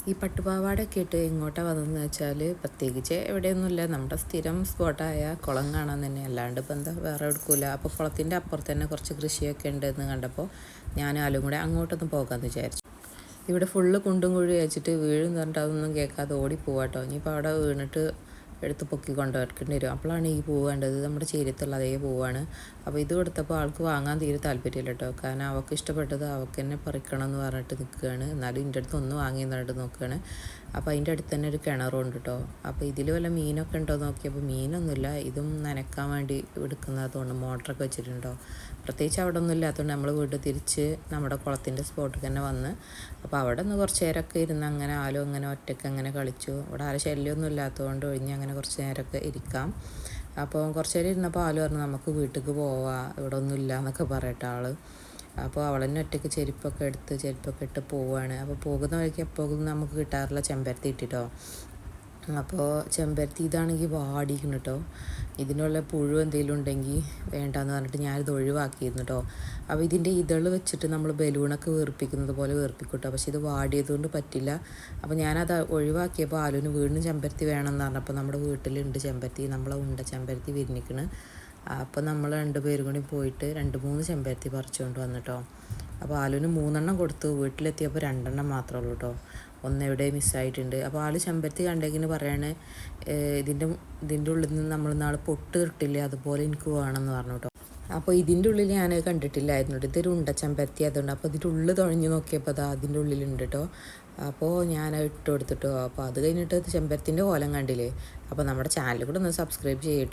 ഈ പട്ടുപാവാടയൊക്കെ ഇട്ട് എങ്ങോട്ടാണ് വന്നതെന്ന് വെച്ചാൽ പ്രത്യേകിച്ച് എവിടെയൊന്നുമില്ല, നമ്മുടെ സ്ഥിരം സ്പോട്ടായ കുളം കാണാൻ തന്നെ, അല്ലാണ്ട് ഇപ്പം എന്താ വേറെ എടുക്കില്ല. അപ്പോൾ കുളത്തിൻ്റെ അപ്പുറത്ത് തന്നെ കുറച്ച് കൃഷിയൊക്കെ ഉണ്ടെന്ന് കണ്ടപ്പോൾ ഞാനും ആലും കൂടെ അങ്ങോട്ടൊന്ന് പോകാമെന്ന് വിചാരിച്ചു. ഇവിടെ ഫുള്ള് കുണ്ടും കുഴി വെച്ചിട്ട് വീഴും പറഞ്ഞിട്ട് അതൊന്നും കേൾക്കാതെ ഓടിപ്പോവാട്ടോ. ഇനിയിപ്പോൾ അവിടെ വീണിട്ട് എടുത്ത് പൊക്കി കൊണ്ടുവരേണ്ടി വരും. അപ്പോഴാണ് ഈ പൂവ് വേണ്ടത്, നമ്മുടെ ചേരത്തുള്ള അതേ പൂവാണ്. അപ്പോൾ ഇത് കൊടുത്തപ്പോൾ ആൾക്ക് വാങ്ങാൻ തീരെ താല്പര്യമില്ല കേട്ടോ. കാരണം അവൾക്ക് ഇഷ്ടപ്പെട്ടത് അവൾക്ക് തന്നെ പറിക്കണം എന്ന് പറഞ്ഞിട്ട് നിൽക്കുകയാണ്. എന്നാലും എൻ്റെ അടുത്ത് ഒന്ന് വാങ്ങി എന്നിട്ട് നോക്കുകയാണ്. അപ്പോൾ അതിൻ്റെ അടുത്ത് തന്നെ ഒരു കിണറുണ്ട് കേട്ടോ. അപ്പോൾ ഇതിൽ വല്ല മീനൊക്കെ ഉണ്ടോ നോക്കിയപ്പോൾ മീനൊന്നുമില്ല. ഇതും നനയ്ക്കാൻ വേണ്ടി എടുക്കുന്നതുകൊണ്ട് മോട്ടറൊക്കെ വെച്ചിട്ടുണ്ടോ. പ്രത്യേകിച്ച് അവിടെ ഒന്നും ഇല്ലാത്തതുകൊണ്ട് നമ്മൾ വീട്ടിൽ തിരിച്ച് നമ്മുടെ കുളത്തിൻ്റെ സ്പോട്ടിൽ തന്നെ വന്ന് അപ്പോൾ അവിടെ നിന്ന് കുറച്ച് നേരമൊക്കെ ഇരുന്ന് അങ്ങനെ ആലും അങ്ങനെ ഒറ്റയ്ക്ക് അങ്ങനെ കളിച്ചു. അവിടെ ആരും ശല്യമൊന്നും ഇല്ലാത്തതുകൊണ്ട് ഒഴിഞ്ഞ് അങ്ങനെ കുറച്ച് നേരമൊക്കെ ഇരിക്കാം. അപ്പോൾ കുറച്ച് നേരം ഇരുന്നപ്പോൾ ആല് പറഞ്ഞു നമുക്ക് വീട്ടിലേക്ക് പോവാം, ഇവിടെ ഒന്നും ഇല്ല എന്നൊക്കെ പറയട്ടെ ആൾ. അപ്പോൾ അവൾ തന്നെ ഒറ്റയ്ക്ക് ചെരുപ്പൊക്കെ ഇട്ട് പോവുകയാണ്. അപ്പോൾ പോകുന്ന വഴിക്ക് എപ്പോഴും നമുക്ക് കിട്ടാറില്ല ചെമ്പരത്തി ഇട്ടിട്ടോ. അപ്പോൾ ചെമ്പരത്തി ഇതാണെങ്കിൽ വാടിക്കണം കേട്ടോ. ഇതിനുള്ള പുഴു എന്തെങ്കിലും ഉണ്ടെങ്കിൽ വേണ്ടാന്ന് പറഞ്ഞിട്ട് ഞാനിത് ഒഴിവാക്കിയിരുന്നു കേട്ടോ. അപ്പോൾ ഇതിൻ്റെ ഇതൾ വെച്ചിട്ട് നമ്മൾ ബലൂണൊക്കെ വീർപ്പിക്കുന്നത് പോലെ വീർപ്പിക്കും കേട്ടോ. പക്ഷേ ഇത് വാടിയതുകൊണ്ട് പറ്റില്ല. അപ്പോൾ ഞാനത് ഒഴിവാക്കിയപ്പോൾ ആലുവിന് വീണ്ടും ചെമ്പരത്തി വേണമെന്ന് പറഞ്ഞപ്പോൾ നമ്മുടെ വീട്ടിലുണ്ട് ചെമ്പരത്തി, നമ്മളെ ഉണ്ട ചെമ്പരത്തി വിരിഞ്ഞിക്കണ്. അപ്പോൾ നമ്മൾ 2 പേരും കൂടി പോയിട്ട് 2-3 ചെമ്പരത്തി പറിച്ചുകൊണ്ട് വന്നിട്ടോ. അപ്പോൾ ആലുവിന് 3 കൊടുത്തു. വീട്ടിലെത്തിയപ്പോൾ 2 മാത്രമേ ഉള്ളൂ കേട്ടോ. ഒന്നെവിടെ മിസ്സായിട്ടുണ്ട്. അപ്പോൾ ആൾ ചെമ്പരത്തി കണ്ടെങ്കിൽ പറയാണ് ഇതിൻ്റെ ഉള്ളിൽ നിന്ന് നമ്മൾ നാളെ പൊട്ട് കിട്ടില്ലേ, അതുപോലെ എനിക്ക് വേണമെന്ന് പറഞ്ഞു കേട്ടോ. അപ്പോൾ ഇതിൻ്റെ ഉള്ളിൽ ഞാൻ കണ്ടിട്ടില്ലായിരുന്നു കേട്ടോ. ഇതൊരു ഉണ്ട ചെമ്പരത്തി അതുകൊണ്ട്. അപ്പോൾ ഇതിൻ്റെ ഉള്ളിൽ തുഴഞ്ഞ് നോക്കിയപ്പോൾ അത് അതിൻ്റെ ഉള്ളിലുണ്ട് കേട്ടോ. അപ്പോൾ ഞാൻ ഇട്ട് കൊടുത്തിട്ടോ. അപ്പോൾ അത് കഴിഞ്ഞിട്ട് ചെമ്പരത്തിൻ്റെ കോലം കണ്ടില്ലേ. അപ്പോൾ നമ്മുടെ ചാനൽ കൂടെ ഒന്ന് സബ്സ്ക്രൈബ് ചെയ്യട്ടോ.